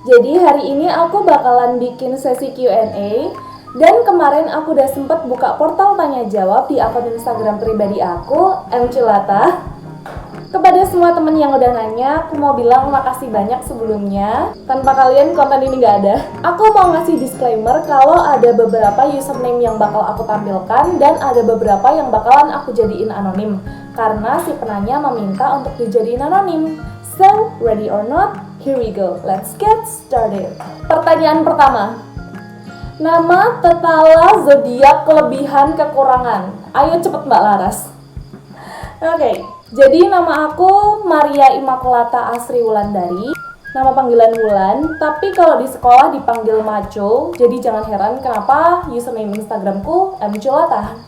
Jadi hari ini aku bakalan bikin sesi Q&A. Dan kemarin aku udah sempet buka portal tanya jawab di akun Instagram pribadi aku, @mculata. Kepada semua temen yang udah nanya, aku mau bilang makasih banyak sebelumnya. Tanpa kalian konten ini gak ada. Aku mau ngasih disclaimer kalau ada beberapa username yang bakal aku tampilkan dan ada beberapa yang bakalan aku jadiin anonim. Karena si penanya meminta untuk dijadiin anonim. So, ready or not, here we go. Let's get started. Pertanyaan pertama. Nama, tetala, zodiak, kelebihan, kekurangan. Ayo cepet Mbak Laras. Oke, jadi nama aku Maria Immaculata Asri Wulandari. Nama panggilan Wulan, tapi kalau di sekolah dipanggil Maco. Jadi jangan heran kenapa username Instagramku mculata.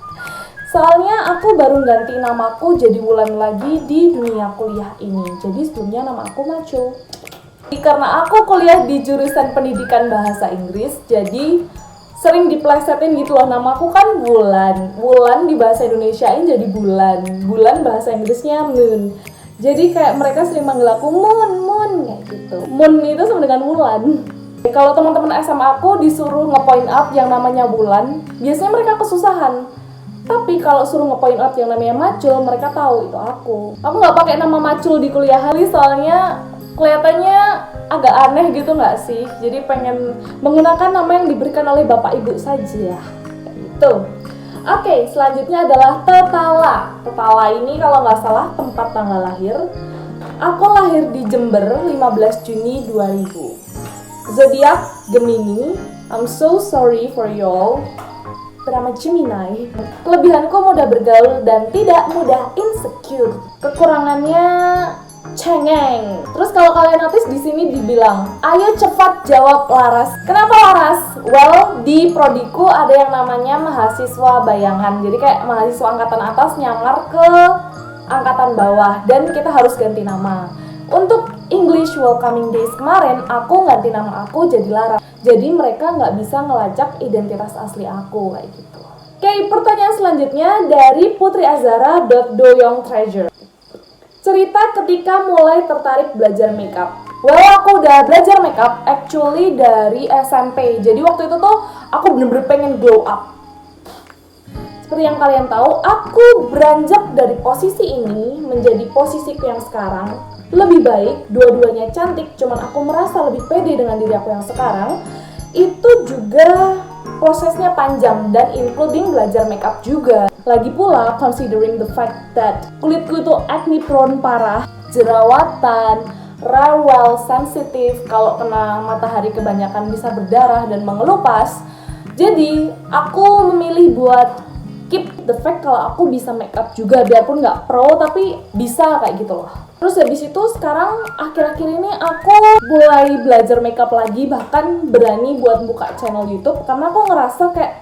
Soalnya aku baru ganti namaku jadi Wulan lagi di dunia kuliah ini. Jadi sebelumnya nama aku Maco. Karena aku kuliah di jurusan pendidikan bahasa Inggris, jadi sering diplesetin gitu loh, namaku kan Wulan. Wulan di bahasa Indonesiain jadi bulan. Bulan bahasa Inggrisnya moon. Jadi kayak mereka sering manggil aku Moon kayak gitu. Moon itu sama dengan Wulan. Kalau teman-teman SMA aku disuruh nge-point out yang namanya Wulan, biasanya mereka kesusahan. Tapi kalau suruh nge-point out yang namanya Macul, mereka tahu itu aku. Aku nggak pakai nama Macul di kuliah hari soalnya kelihatannya agak aneh gitu nggak sih? Jadi pengen menggunakan nama yang diberikan oleh bapak ibu saja. Gitu. Oke, selanjutnya adalah tetala. Tetala ini kalau nggak salah tempat tanggal lahir. Aku lahir di Jember 15 Juni 2000. Zodiak Gemini. I'm so sorry for y'all. Bernama Gemini. Kelebihanku mudah bergaul dan tidak mudah insecure. Kekurangannya cengeng. Terus kalau kalian notice di sini dibilang, ayo cepat jawab Laras. Kenapa Laras? Well, di prodiku ada yang namanya mahasiswa bayangan. Jadi kayak mahasiswa angkatan atas nyamar ke angkatan bawah dan kita harus ganti nama. Untuk English Welcoming Days kemarin, aku ganti nama aku jadi Laras. Jadi mereka nggak bisa ngelacak identitas asli aku kayak gitu. Oke, pertanyaan selanjutnya dari Putri Azara _doyongtreasure. Cerita ketika mulai tertarik belajar makeup. Well, aku udah belajar makeup actually dari SMP. Jadi waktu itu tuh aku bener-bener pengen glow up. Seperti yang kalian tahu, aku beranjak dari posisi ini menjadi posisiku yang sekarang. Lebih baik, dua-duanya cantik, cuman aku merasa lebih pede dengan diri aku yang sekarang. Itu juga prosesnya panjang dan including belajar makeup juga. Lagi pula, considering the fact that kulitku itu acne prone parah, jerawatan, rawel, sensitif, kalau kena matahari kebanyakan bisa berdarah dan mengelupas. Jadi, aku memilih buat keep the fact kalau aku bisa makeup juga, biarpun nggak pro, tapi bisa kayak gitu loh. Terus habis itu sekarang akhir-akhir ini aku mulai belajar makeup lagi, bahkan berani buat buka channel YouTube karena aku ngerasa kayak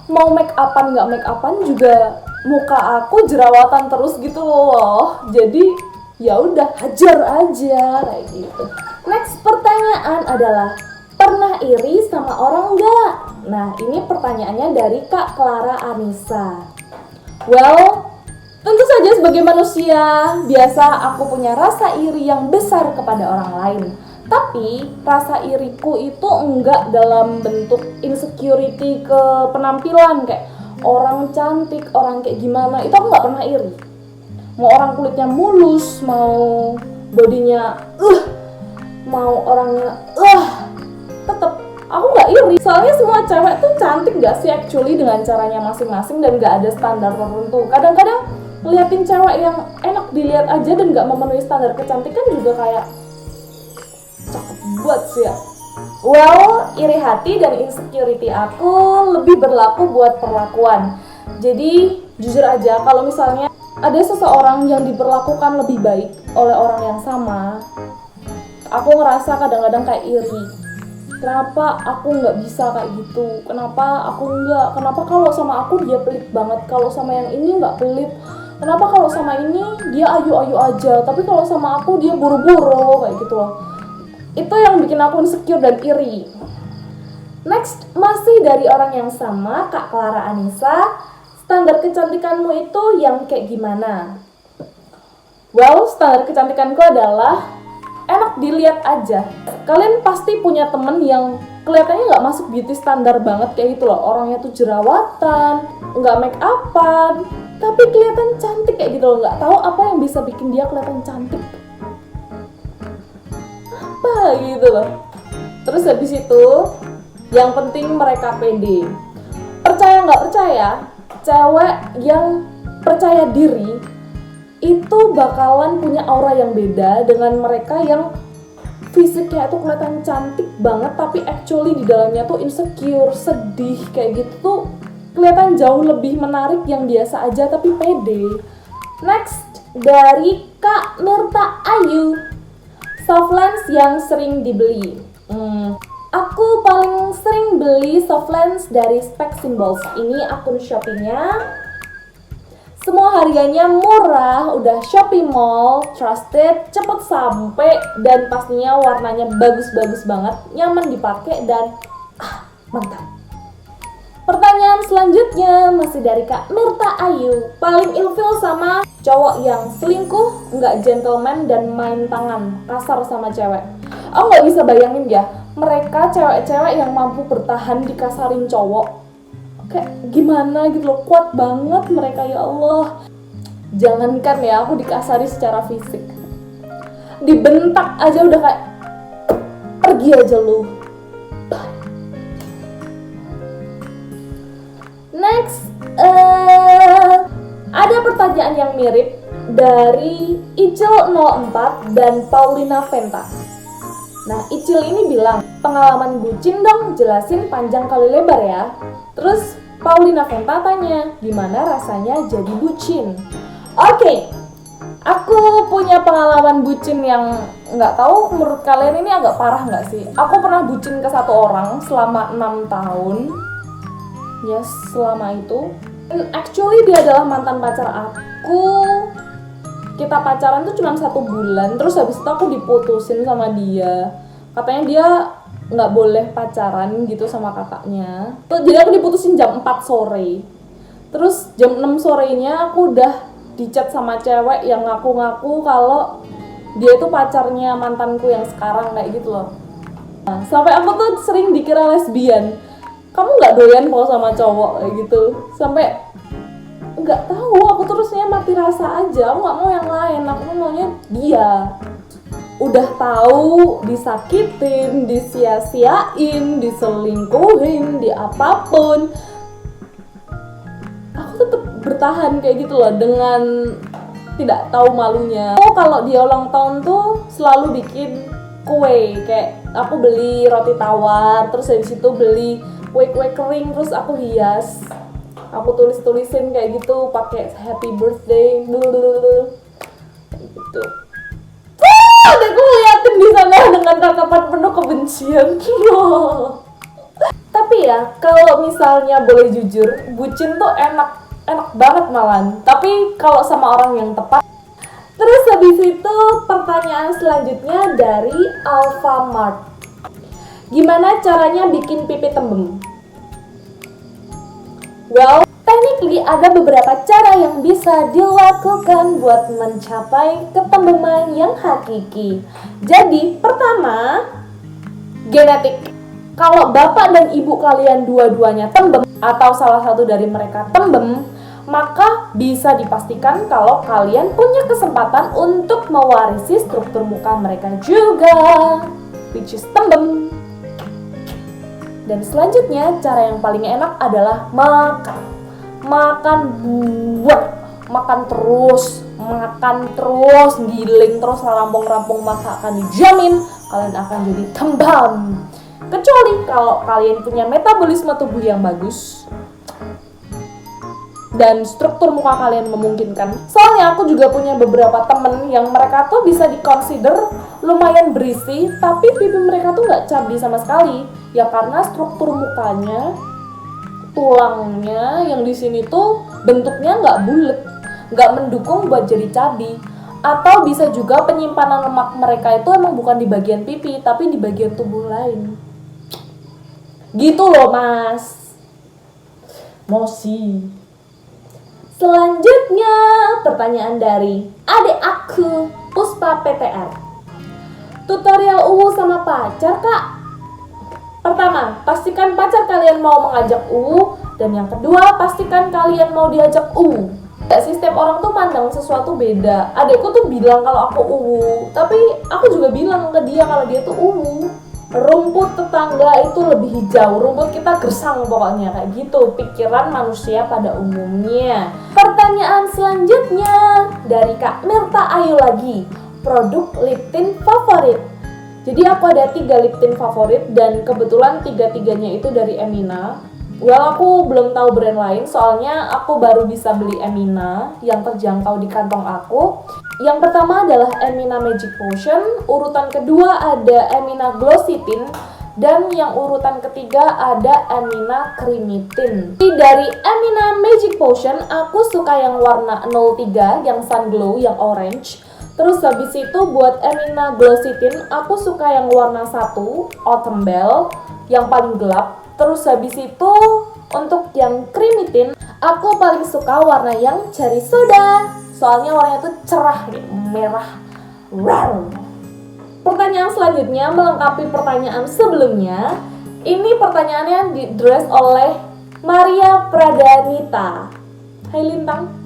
mau make upan nggak make upan juga muka aku jerawatan terus gitu loh. Jadi ya udah hajar aja kayak gitu. Next pertanyaan adalah pernah iri sama orang nggak? Nah ini pertanyaannya dari Kak Clara Anissa. Well, tentu saja sebagai manusia biasa aku punya rasa iri yang besar kepada orang lain. Tapi rasa iriku itu enggak dalam bentuk insecurity ke penampilan kayak orang cantik, orang kayak gimana, itu aku nggak pernah iri. Mau orang kulitnya mulus, mau bodinya mau orangnya tetep aku nggak iri. Soalnya semua cewek tuh cantik nggak sih actually dengan caranya masing-masing dan nggak ada standar tertentu. Kadang-kadang ngeliatin cewek yang enak dilihat aja dan nggak memenuhi standar kecantikan juga kayak cakep buat sih ya. Well, iri hati dan insecurity aku lebih berlaku buat perlakuan. Jadi, jujur aja kalau misalnya ada seseorang yang diperlakukan lebih baik oleh orang yang sama, aku ngerasa kadang-kadang kayak iri. Kenapa aku nggak bisa kayak gitu? Kenapa aku nggak? Kenapa kalau sama aku dia pelit banget? Kalau sama yang ini nggak pelit? Kenapa kalau sama ini dia ayu-ayu aja? Tapi kalau sama aku dia buru-buru kayak gitu loh. Itu yang bikin aku insecure dan iri. Next, masih dari orang yang sama, Kak Clara Anissa. Standar kecantikanmu itu yang kayak gimana? Well, standar kecantikanku adalah enak dilihat aja. Kalian pasti punya temen yang kelihatannya nggak masuk beauty standar banget kayak gitu loh. Orangnya tuh jerawatan, nggak make upan, tapi kelihatan cantik kayak gitu loh. Nggak tahu apa yang bisa bikin dia kelihatan cantik. Apa gitu loh. Terus habis itu, yang penting mereka pede. Percaya nggak percaya, cewek yang percaya diri itu bakalan punya aura yang beda dengan mereka yang fisiknya itu kelihatan cantik banget tapi actually di dalamnya tuh insecure, sedih kayak gitu tuh kelihatan jauh lebih menarik yang biasa aja tapi pede. Next, dari Kak Mirta Ayu, soft lens yang sering dibeli. Aku paling sering beli soft lens dari Spec Symbols. Ini akun Shopee-nya. Semua harganya murah, udah Shopee Mall, trusted, cepet sampai, dan pastinya warnanya bagus-bagus banget, nyaman dipakai dan mantap. Pertanyaan selanjutnya masih dari Kak Mirta Ayu. Paling ilfil sama cowok yang selingkuh, nggak gentleman dan main tangan, kasar sama cewek. Aku nggak bisa bayangin ya, mereka cewek-cewek yang mampu bertahan dikasarin cowok. Kayak gimana gitu loh, kuat banget mereka, ya Allah. Jangankan ya aku dikasari secara fisik, dibentak aja udah kayak pergi aja lu. Next, ada pertanyaan yang mirip dari Icil04 dan Paulina Venta. Nah, Icil ini bilang, pengalaman bucin dong, jelasin panjang kali lebar ya. Terus Paulina Venta tanya, gimana rasanya jadi bucin? Oke, aku punya pengalaman bucin yang nggak tahu menurut kalian ini agak parah nggak sih? Aku pernah bucin ke satu orang selama 6 tahun. Yes, selama itu. And actually dia adalah mantan pacar aku. Kita pacaran tuh cuma 1 bulan, terus habis itu aku diputusin sama dia. Katanya dia nggak boleh pacaran gitu sama kakaknya. Jadi aku diputusin jam 4 sore. Terus jam 6 sorenya aku udah dicat sama cewek yang ngaku-ngaku kalau dia itu pacarnya mantanku yang sekarang kayak gitu loh. Nah, sampai aku tuh sering dikira lesbian. Kamu nggak doyan kalau sama cowok kayak gitu. Sampai nggak tahu, aku terusnya mati rasa aja, aku nggak mau yang lain, aku maunya dia. Udah tahu disakitin, disia-siain, diselingkuhin, di apapun, aku tetap bertahan kayak gitu loh dengan tidak tahu malunya. Oh, kalau dia ulang tahun tuh selalu bikin kue, kayak aku beli roti tawar, terus habis itu beli kue-kue kering, terus aku hias. Aku tulis-tulisin kayak gitu, pakai happy birthday, gitu. Aku liatin di sana dengan tatapan penuh kebencian. Tapi ya, kalau misalnya boleh jujur, bucin tuh enak banget malahan. Tapi kalau sama orang yang tepat. Terus habis itu pertanyaan selanjutnya dari Alfamart. Gimana caranya bikin pipi tembem? Well, technically ada beberapa cara yang bisa dilakukan buat mencapai ketembeman yang hakiki. Jadi, pertama, genetik. Kalau bapak dan ibu kalian dua-duanya tembem atau salah satu dari mereka tembem, maka bisa dipastikan kalau kalian punya kesempatan untuk mewarisi struktur muka mereka juga, which is tembem. Dan selanjutnya, cara yang paling enak adalah makan. Makan buah, makan terus, giling terus, rampung-rampung, maka akan dijamin kalian akan jadi tembam. Kecuali kalau kalian punya metabolisme tubuh yang bagus dan struktur muka kalian memungkinkan. Soalnya aku juga punya beberapa temen yang mereka tuh bisa diconsider lumayan berisi, tapi pipi mereka tuh nggak chubby sama sekali. Ya karena struktur mukanya, tulangnya yang di sini tuh bentuknya nggak bulat, nggak mendukung buat jadi chubby. Atau bisa juga penyimpanan lemak mereka itu emang bukan di bagian pipi, tapi di bagian tubuh lain. Gitu loh mas. Mosi. Selanjutnya pertanyaan dari adik aku Puspa PTR. Tutorial sama pacar, Kak. Pertama, pastikan pacar kalian mau mengajak dan yang kedua, pastikan kalian mau diajak sih setiap orang tuh mandang sesuatu beda. Adekku tuh bilang kalau aku tapi aku juga bilang ke dia kalau dia tuh rumput tetangga itu lebih hijau, rumput kita gersang pokoknya, kayak gitu pikiran manusia pada umumnya. Pertanyaan selanjutnya dari Kak Mirta Ayu lagi, produk lip tint favorit. Jadi aku ada 3 lip tint favorit dan kebetulan 3-3-nya itu dari Emina. Well, aku belum tahu brand lain soalnya aku baru bisa beli Emina yang terjangkau di kantong aku. Yang pertama adalah Emina Magic Potion, urutan kedua ada Emina Glossy Tint, dan yang urutan ketiga ada Emina Creamy Tint. Dari Emina Magic Potion aku suka yang warna 03, yang Sun Glow, yang orange. Terus habis itu buat Emina Glossy Tint aku suka yang warna 1, Autumn Bell, yang paling gelap. Terus habis itu untuk yang creamy tint aku paling suka warna yang cherry soda, soalnya warnanya tuh cerah nih, merah. Wow. Pertanyaan selanjutnya melengkapi pertanyaan sebelumnya. Ini pertanyaannya di-dress oleh Maria Pradanita. Hai Lintang.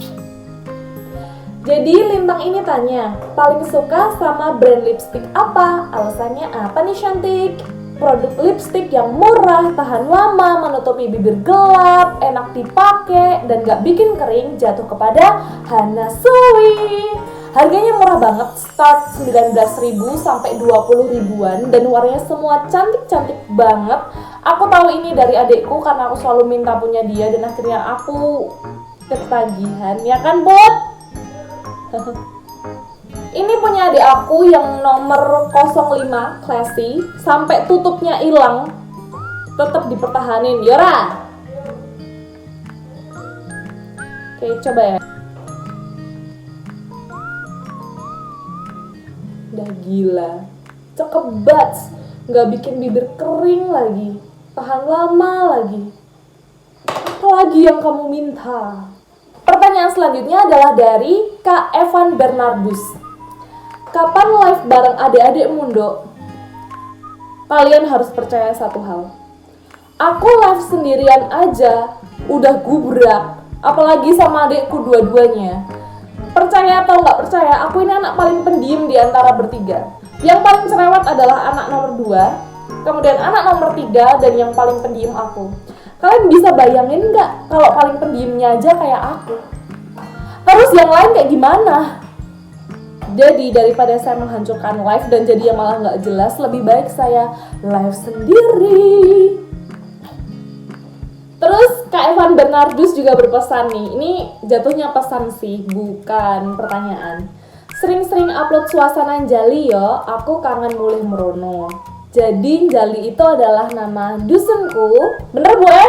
Jadi Lintang ini tanya, paling suka sama brand lipstick apa? Alasannya apa nih cantik? Produk lipstick yang murah, tahan lama, menutupi bibir gelap, enak dipakai, dan gak bikin kering, jatuh kepada Hana Sui. Harganya murah banget, start 19.000 sampai 20 ribuan, dan warnanya semua cantik-cantik banget. Aku tahu ini dari adekku karena aku selalu minta punya dia, dan akhirnya aku ketagihan, ya kan Bot? Ini punya adik aku yang nomor 05 classy, sampai tutupnya hilang tetap dipertahanin, Yora. Oke, coba ya. Udah gila, cakep banget, nggak bikin bibir kering lagi, tahan lama lagi. Apa lagi yang kamu minta? Pertanyaan selanjutnya adalah dari Kak Evan Bernardus. Kapan live bareng adik-adik Mundo? Kalian harus percaya satu hal. Aku live sendirian aja udah gubrak, apalagi sama adikku dua-duanya. Percaya atau nggak percaya, aku ini anak paling pendiam di antara bertiga. Yang paling cerewet adalah anak nomor 2, kemudian anak nomor 3, dan yang paling pendiam aku. Kalian bisa bayangin nggak kalau paling pendiamnya aja kayak aku? Terus yang lain kayak gimana? Jadi daripada saya menghancurkan live dan jadi yang malah nggak jelas, lebih baik saya live sendiri. Terus Kak Evan Bernardus juga berpesan nih, ini jatuhnya pesan sih, bukan pertanyaan. Sering-sering upload suasana Njali yo, aku kangen mulih merono. Jadi Njali itu adalah nama dusunku, bener Bu?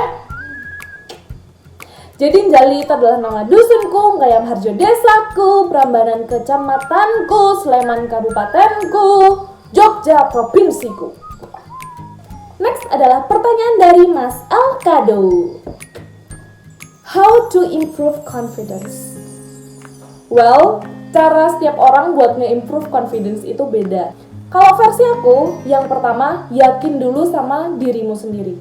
Jadi Njali itu adalah nama dusunku, Gayam Harjo desaku, Prambanan kecamatanku, Sleman kabupatenku, Jogja provinsiku. Next adalah pertanyaan dari Mas Alkado. How to improve confidence? Well, cara setiap orang buat nge-improve confidence itu beda. Kalau versi aku, yang pertama, yakin dulu sama dirimu sendiri.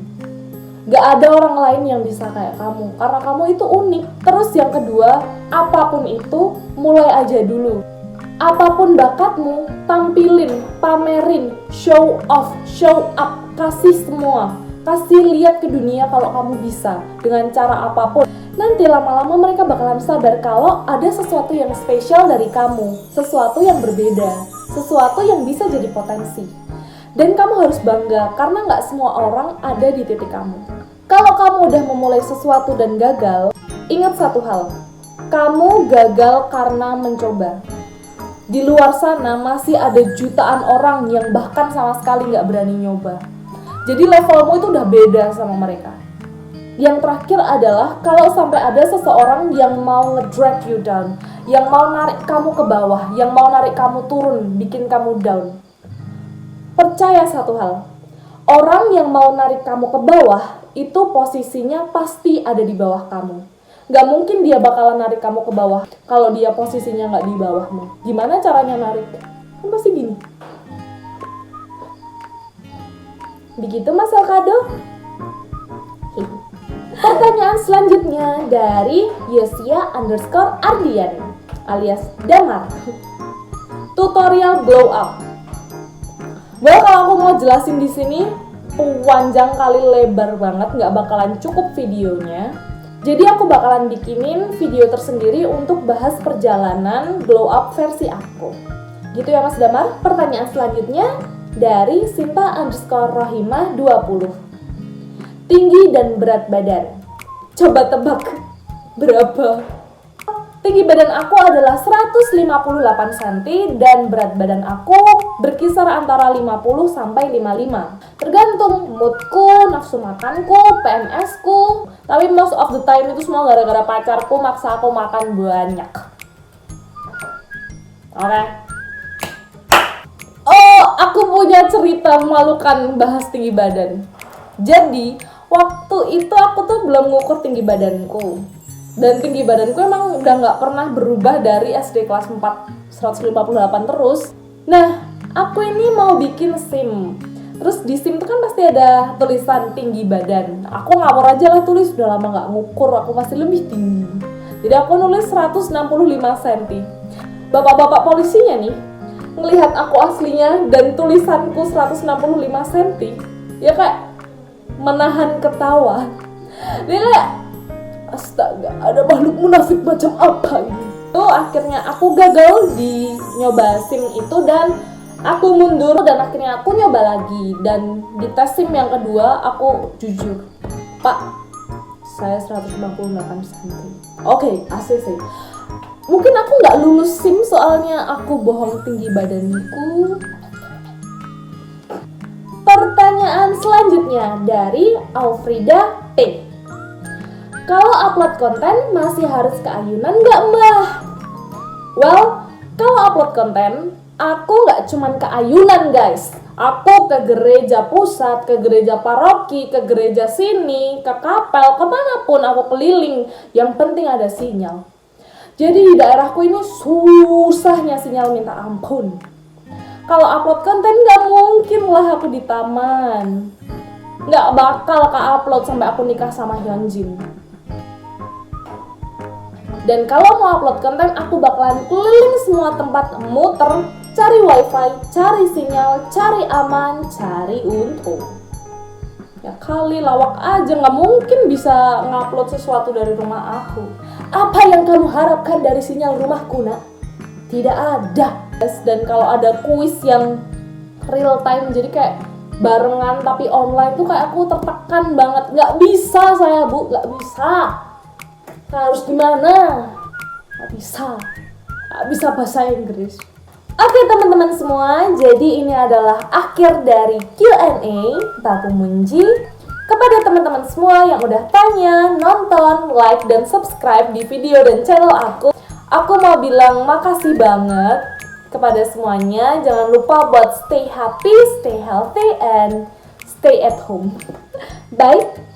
Gak ada orang lain yang bisa kayak kamu, karena kamu itu unik. Terus yang kedua, apapun itu, mulai aja dulu. Apapun bakatmu, tampilin, pamerin, show off, show up, kasih semua. Kasih lihat ke dunia kalau kamu bisa, dengan cara apapun. Nanti lama-lama mereka bakalan sadar kalau ada sesuatu yang spesial dari kamu, sesuatu yang berbeda, sesuatu yang bisa jadi potensi. Dan kamu harus bangga, karena gak semua orang ada di titik kamu. Kalau kamu udah memulai sesuatu dan gagal, ingat satu hal, kamu gagal karena mencoba. Di luar sana masih ada jutaan orang yang bahkan sama sekali gak berani nyoba. Jadi levelmu itu udah beda sama mereka. Yang terakhir adalah kalau sampai ada seseorang yang mau nge-drag you down, yang mau narik kamu ke bawah, yang mau narik kamu turun, bikin kamu down. Percaya satu hal, orang yang mau narik kamu ke bawah, itu posisinya pasti ada di bawah kamu. Gak mungkin dia bakalan narik kamu ke bawah kalau dia posisinya gak di bawahmu. Gimana caranya narik? Kan pasti gini. Begitu Mas Alkado. Pertanyaan selanjutnya dari Yosia_Ardian alias Damar. Tutorial blow up. Well, kalau aku mau jelasin di sini panjang kali lebar banget, nggak bakalan cukup videonya. Jadi aku bakalan bikinin video tersendiri untuk bahas perjalanan blow up versi aku. Gitu ya Mas Damar. Pertanyaan selanjutnya dari Sinta_Rohimah 20. Tinggi dan berat badan. Coba tebak berapa? Tinggi badan aku adalah 158 cm dan berat badan aku berkisar antara 50 sampai 55. Tergantung moodku, nafsu makanku, PMS-ku. Tapi most of the time itu semua gara-gara pacarku maksa aku makan banyak. Oke. Oh, aku punya cerita memalukan bahas tinggi badan. Jadi, waktu itu aku tuh belum ngukur tinggi badanku. Dan tinggi badanku emang udah gak pernah berubah dari SD kelas 4 158 terus. Nah, aku ini mau bikin SIM. Terus di SIM tuh kan pasti ada tulisan tinggi badan. Aku ngawur aja lah tulis, udah lama gak ngukur, aku pasti lebih tinggi. Jadi aku nulis 165 cm. Bapak-bapak polisinya nih ngelihat aku aslinya dan tulisanku 165 cm, ya kayak menahan ketawa. Dia kayak, astaga, ada makhluk munafik macam apa ini? Akhirnya aku gagal di nyoba SIM itu dan aku mundur dan akhirnya aku nyoba lagi. Dan di tes SIM yang kedua aku jujur, Pak, saya 158 cm. Oke, asli sih. Mungkin aku nggak lulus SIM soalnya aku bohong tinggi badanku. Pertanyaan selanjutnya dari Alfrida P. Kalau upload konten masih harus keayunan nggak Mbah? Well, kalau upload konten, aku nggak cuman keayunan guys. Aku ke gereja pusat, ke gereja paroki, ke gereja sini, ke kapel, kemanapun aku keliling. Yang penting ada sinyal. Jadi di daerahku ini susahnya sinyal minta ampun. Kalau upload konten nggak mungkin lah aku di taman. Nggak bakal ke-upload sampai aku nikah sama Hyunjin. Dan kalau mau upload konten, aku bakalan keliling semua tempat, muter, cari wifi, cari sinyal, cari aman, cari untung. Ya kali lawak aja, nggak mungkin bisa ngupload sesuatu dari rumah aku. Apa yang kamu harapkan dari sinyal rumahku, nak? Tidak ada. Dan kalau ada kuis yang real time, jadi kayak barengan tapi online tuh kayak aku tertekan banget. Nggak bisa saya bu, nggak bisa. Harus gimana? Nggak bisa bahasa Inggris. Oke teman-teman semua, jadi ini adalah akhir dari Q&A Baku Munji. Kepada teman-teman semua yang udah tanya, nonton, like, dan subscribe di video dan channel aku mau bilang makasih banget kepada semuanya. Jangan lupa buat stay happy, stay healthy, and stay at home. Bye!